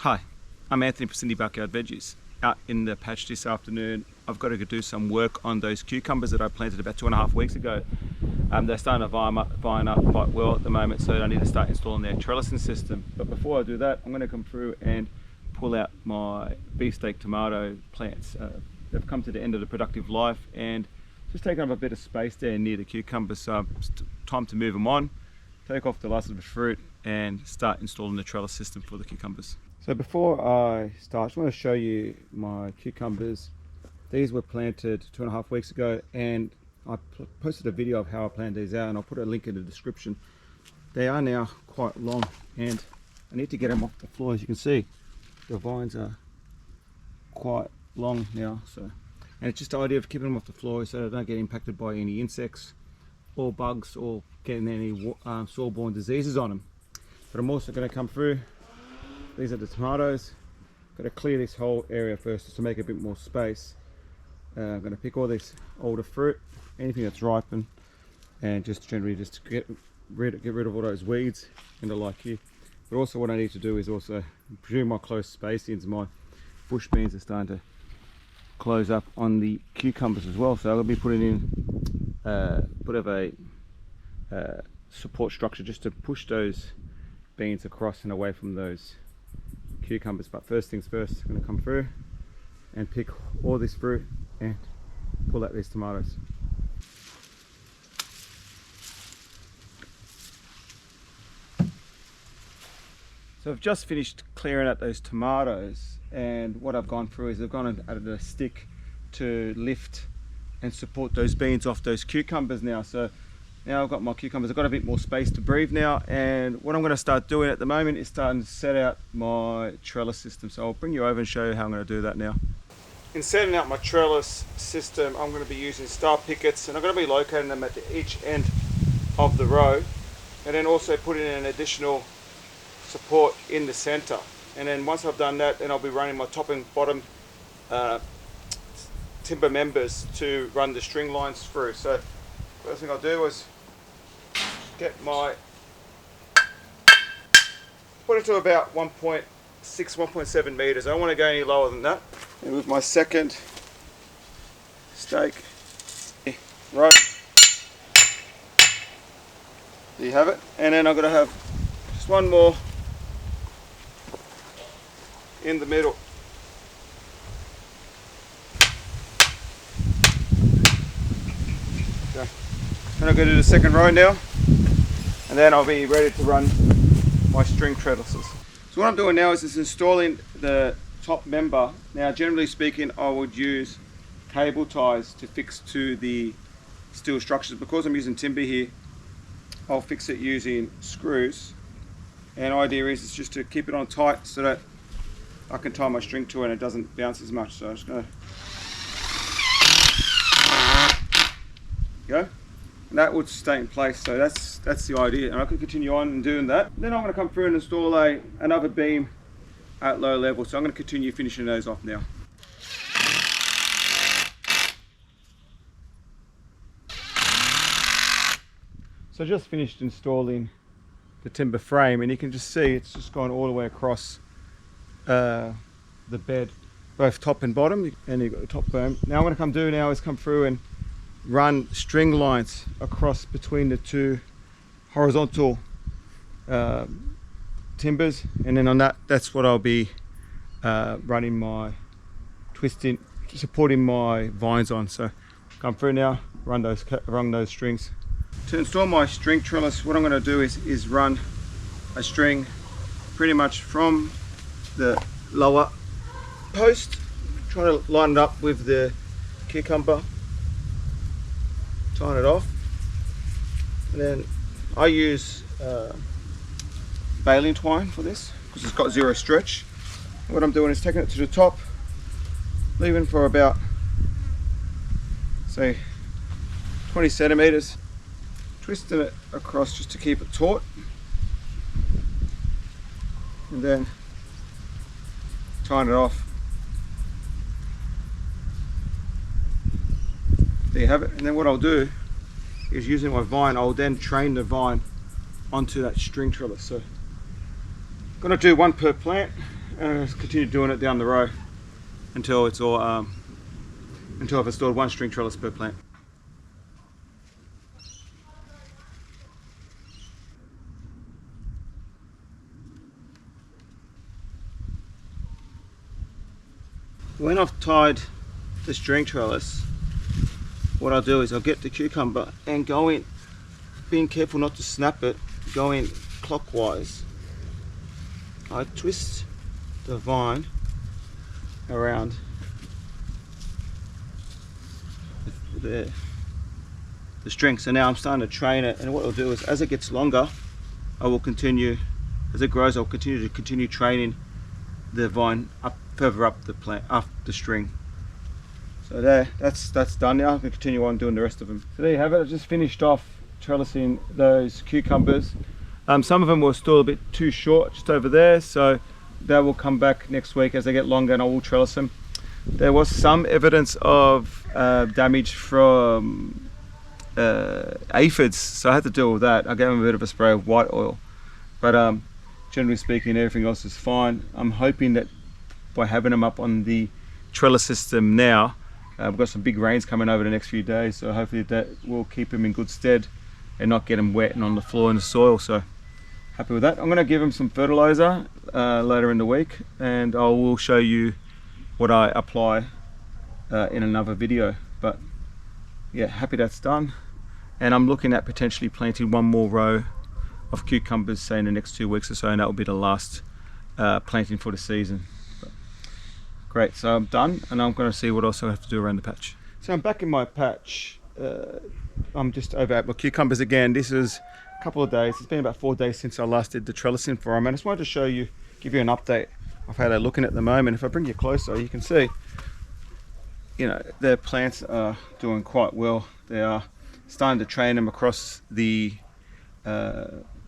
Hi, I'm Anthony from Cindy Backyard Veggies. Out in the patch this afternoon, I've got to go do some work on those cucumbers that I planted about 2.5 weeks ago. They're starting to vine up quite well at the moment, so I need to start installing their trellising system. But before I do that, I'm going to come through and pull out my beefsteak tomato plants. They've come to the end of the productive life and just taking up a bit of space there near the cucumbers, so it's time to move them on, take off the last of the fruit and start installing the trellis system for the cucumbers. So before I start, I just want to show you my cucumbers. These were planted 2.5 weeks ago, and I posted a video of how I planted these out, and I'll put a link in the description. They are now quite long, and I need to get them off the floor. As you can see, the vines are quite long now, and it's just the idea of keeping them off the floor so they don't get impacted by any insects or bugs or getting any soil-borne diseases on them. But I'm also going to come through. These are the tomatoes. Got to clear this whole area first just to make a bit more space. I'm going to pick all this older fruit, anything that's ripened, and just generally just get rid of all those weeds and the like here. But also what I need to do is also presume my close spacings. My bush beans are starting to close up on the cucumbers as well, so I'll be putting in a bit of a support structure just to push those beans across and away from those cucumbers. But first things first, I'm going to come through and pick all this fruit and pull out these tomatoes. So I've just finished clearing out those tomatoes, and what I've gone through is I've gone and added a stick to lift and support those beans off those cucumbers now. So now I've got my cucumbers, I've got a bit more space to breathe now, and what I'm going to start doing at the moment is starting to set out my trellis system. So I'll bring you over and show you how I'm going to do that now. In setting out my trellis system, I'm going to be using star pickets, and I'm going to be locating them at each end of the row, and then also putting in an additional support in the center. And then once I've done that, then I'll be running my top and bottom timber members to run the string lines through. So first thing I'll do is get my, put it to about 1.6, 1.7 meters. I don't want to go any lower than that. And with my second stake, right, there you have it. And then I'm going to have just one more in the middle. Okay. Then I'll go to the second row now, and then I'll be ready to run my string trellises. So what I'm doing now is installing the top member. Now generally speaking, I would use cable ties to fix to the steel structures. Because I'm using timber here, I'll fix it using screws, and the idea is just to keep it on tight so that I can tie my string to it and it doesn't bounce as much. So I'm just going to go, and that would stay in place. So that's the idea, and I can continue on and doing that. Then I'm going to come through and install another beam at low level. So I'm going to continue finishing those off now. So I just finished installing the timber frame, and you can just see it's just gone all the way across the bed, both top and bottom, and you've got the top berm. Now what I'm going to come through and run string lines across between the two horizontal timbers, and then on that's what I'll be running my supporting my vines on. So come through now, run those strings. To install my string trellis, what I'm going to do is run a string pretty much from the lower post, try to line it up with the cucumber, tying it off, and then I use baling twine for this because it's got zero stretch. And what I'm doing is taking it to the top, leaving for about, say, 20 centimeters, twisting it across just to keep it taut, and then tying it off. There you have it. And then what I'll do is, using my vine, I'll then train the vine onto that string trellis. So I'm going to do one per plant, And I'm going to continue doing it down the row until it's all until I've installed 1 string trellis per plant. When I've tied the string trellis, what I'll do is I'll get the cucumber and go in, being careful not to snap it, go in clockwise. I twist the vine around the string. So now I'm starting to train it, and what I'll do is as it gets longer, I will continue, as it grows, I'll continue training the vine up further up the plant, up the string. So there, that's done now. I'm going to continue on doing the rest of them. So there you have it. I just finished off trellising those cucumbers. Some of them were still a bit too short just over there, so they will come back next week as they get longer and I will trellis them. There was some evidence of damage from aphids, so I had to deal with that. I gave them a bit of a spray of white oil, but generally speaking everything else is fine. I'm hoping that by having them up on the trellis system now, we've got some big rains coming over the next few days, so hopefully that will keep them in good stead and not get them wet and on the floor in the soil. So happy with that. I'm going to give them some fertilizer later in the week, and I will show you what I apply in another video. But yeah, happy that's done, and I'm looking at potentially planting 1 more row of cucumbers, say in the next 2 weeks or so, and that will be the last planting for the season. Great, so I'm done, and I'm going to see what else I have to do around the patch. So I'm back in my patch. I'm just over at my cucumbers again. This is a couple of days. It's been about 4 days since I last did the trellising for them. And I just wanted to show you, give you an update of how they're looking at the moment. If I bring you closer, you can see, you know, their plants are doing quite well. They are starting to train them across the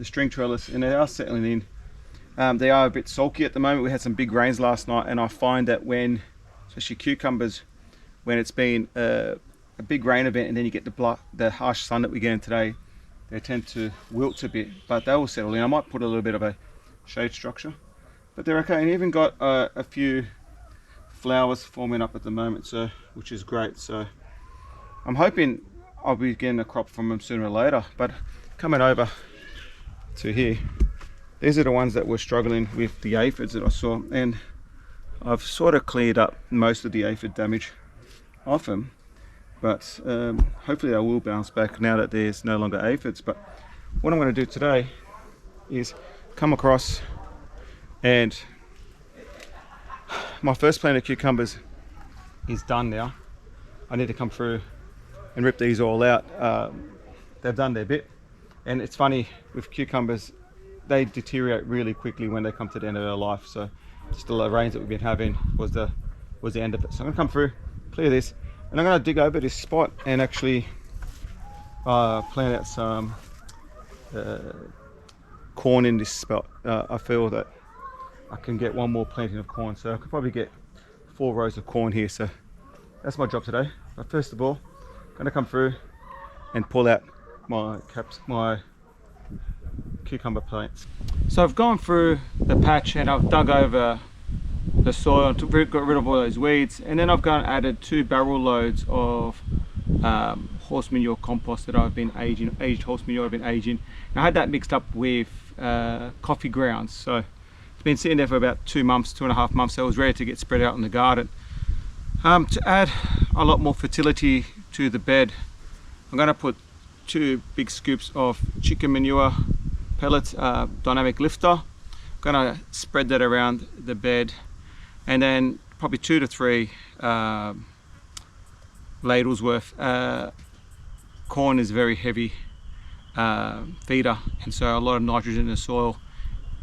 string trellis, and they are settling in. They are a bit sulky at the moment. We had some big rains last night, and I find that when, especially cucumbers, when it's been a big rain event and then you get the harsh sun that we're getting today, they tend to wilt a bit, but they will settle in. I might put a little bit of a shade structure, but they're okay. And even got a few flowers forming up at the moment, so which is great. So I'm hoping I'll be getting a crop from them sooner or later. But coming over to here, these are the ones that were struggling with the aphids that I saw, and I've sort of cleared up most of the aphid damage off them, but hopefully they will bounce back now that there's no longer aphids. But what I'm going to do today is come across, and my first plant of cucumbers is done now. I need to come through and rip these all out. They've done their bit, and it's funny with cucumbers, they deteriorate really quickly when they come to the end of their life. So just the rains that we've been having was the end of it. So I'm going to come through, clear this, and I'm going to dig over this spot and actually plant out some corn in this spot. I feel that I can get 1 more planting of corn, so I could probably get 4 rows of corn here. So that's my job today. But first of all, I'm going to come through and pull out my cucumber plants. So I've gone through the patch and I've dug over the soil and got rid of all those weeds, and then I've gone and added 2 barrel loads of horse manure compost that I've been aged horse manure I've been aging. And I had that mixed up with coffee grounds, so it's been sitting there for about 2 months, 2.5 months, so it was ready to get spread out in the garden. To add a lot more fertility to the bed, I'm going to put 2 big scoops of chicken manure pellets, dynamic lifter. I'm going to spread that around the bed, and then probably 2 to 3 ladles worth. Corn is a very heavy feeder, and so a lot of nitrogen in the soil,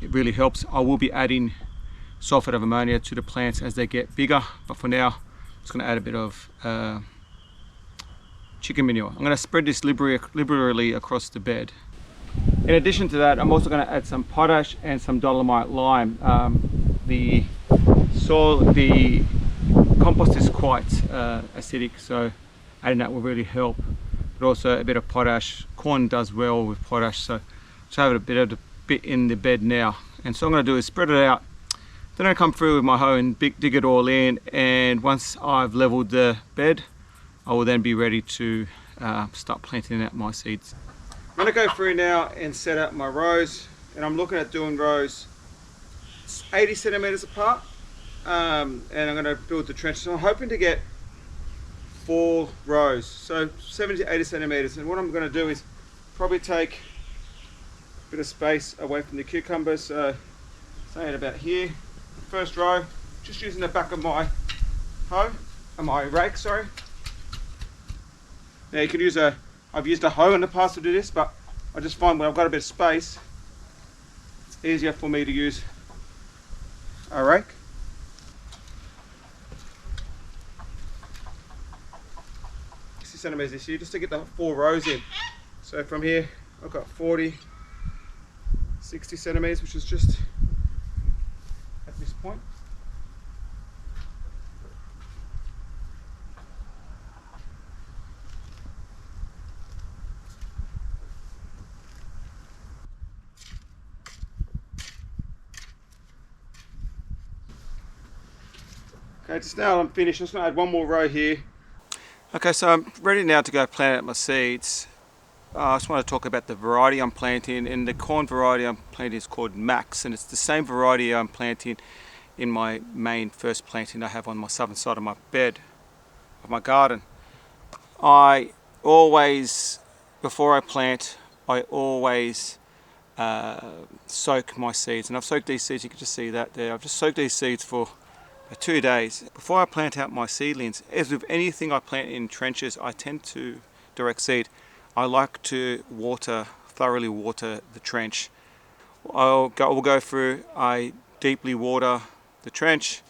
it really helps. I will be adding sulfate of ammonia to the plants as they get bigger, but for now I'm just going to add a bit of chicken manure. I'm going to spread this liberally across the bed. In addition to that, I'm also going to add some potash and some dolomite lime. The compost is quite acidic, so adding that will really help. But also a bit of potash. Corn does well with potash, so just have a bit in the bed now. And so I'm going to do is spread it out Then I come through with my hoe and dig it all in, and once I've leveled the bed, I will then be ready to start planting out my seeds. I'm going to go through now and set up my rows, and I'm looking at doing rows 80 centimeters apart, and I'm going to build the trenches. So I'm hoping to get 4 rows, so 70 to 80 centimeters. And what I'm going to do is probably take a bit of space away from the cucumbers, so say at about here. First row, just using the back of my hoe, my rake, sorry. Now you could use I've used a hoe in the past to do this, but I just find when I've got a bit of space, it's easier for me to use a rake. Centimeters this year, just to get the 4 rows in. So from here I've got 40, 60 centimeters, which is just at this point. Okay, just now I'm finished. I'm just going to add one more row here. Okay, so I'm ready now to go plant out my seeds. I just want to talk about the variety I'm planting, and the corn variety I'm planting is called Max, and it's the same variety I'm planting in my main first planting I have on my southern side of my bed, of my garden. I always, before I plant, I always soak my seeds, and I've soaked these seeds, you can just see that there. I've just soaked these seeds for 2 days. Before I plant out my seedlings, as with anything I plant in trenches, I tend to direct seed. I like to thoroughly water the trench. We'll go through, I deeply water the trench,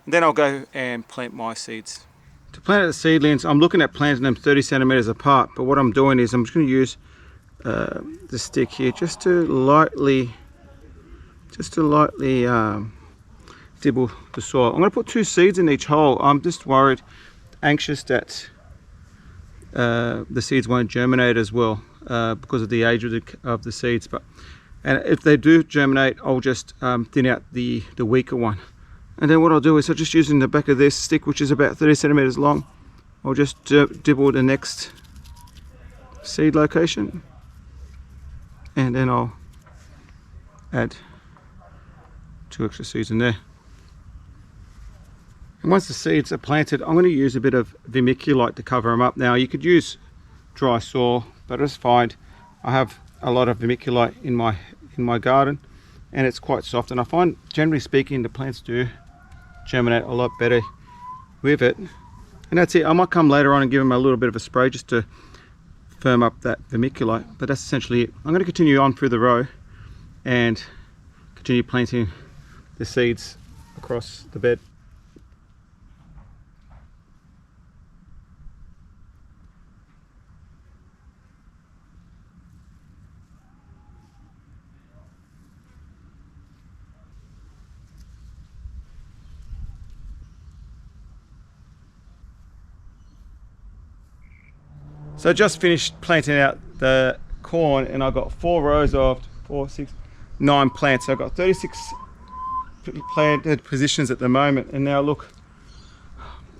and then I'll go and plant my seeds. To plant out the seedlings, I'm looking at planting them 30 centimeters apart, but what I'm doing is I'm just going to use the stick here just to lightly dibble the soil. I'm going to put 2 seeds in each hole. I'm just anxious that the seeds won't germinate as well because of the age of the seeds. And if they do germinate, I'll just thin out the weaker one. And then what I'll do is I'll just using the back of this stick, which is about 30 centimeters long, I'll just dibble the next seed location, and then I'll add 2 extra seeds in there. And once the seeds are planted, I'm going to use a bit of vermiculite to cover them up. Now you could use dry soil, but I just find I have a lot of vermiculite in my garden, and it's quite soft, and I find generally speaking the plants do germinate a lot better with it. And that's it. I might come later on and give them a little bit of a spray just to firm up that vermiculite, but that's essentially it. I'm going to continue on through the row and continue planting the seeds across the bed. So I just finished planting out the corn, and I've got 4 rows of 9 plants. So I've got 36 planted positions at the moment, and now look,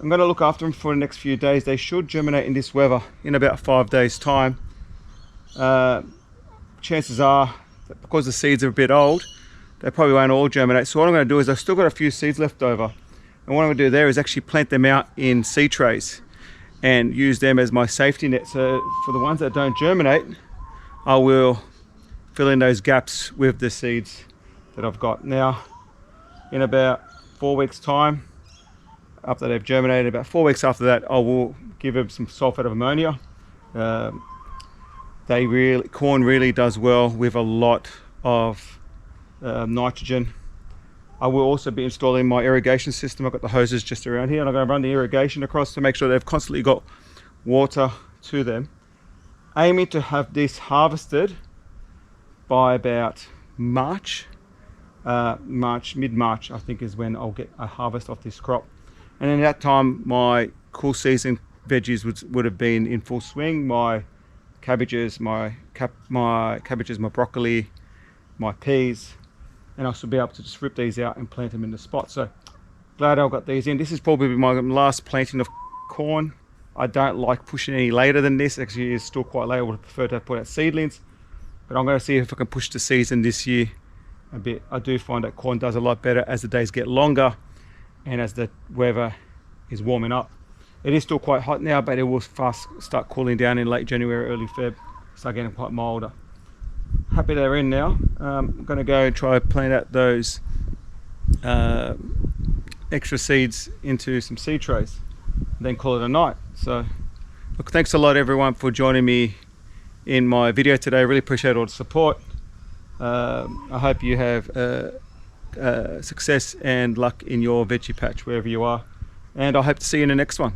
I'm going to look after them for the next few days. They should germinate in this weather in about 5 days time. Chances are that because the seeds are a bit old, they probably won't all germinate. So what I'm going to do is I've still got a few seeds left over, and what I'm going to do there is actually plant them out in seed trays and use them as my safety net. So for the ones that don't germinate, I will fill in those gaps with the seeds that I've got. Now, in about 4 weeks time, after they've germinated, about 4 weeks after that, I will give them some sulfate of ammonia. Corn really does well with a lot of nitrogen. I will also be installing my irrigation system. I've got the hoses just around here, and I'm going to run the irrigation across to make sure they've constantly got water to them. Aiming to have this harvested by about March, mid-March I think is when I'll get a harvest off this crop. And in that time my cool season veggies would have been in full swing. My cabbages, my broccoli, my peas, and I should be able to just rip these out and plant them in the spot. So glad I got these in. This is probably my last planting of corn. I don't like pushing any later than this. Actually, it's still quite late. I would prefer to put out seedlings, but I'm going to see if I can push the season this year a bit. I do find that corn does a lot better as the days get longer and as the weather is warming up. It is still quite hot now, but it will fast start cooling down in late January, early Feb. Start getting quite milder. Happy they're in now. I'm going to go and try and plant out those extra seeds into some seed trays, and then call it a night. So look, thanks a lot everyone for joining me in my video today. I really appreciate all the support. I hope you have success and luck in your veggie patch wherever you are, and I hope to see you in the next one.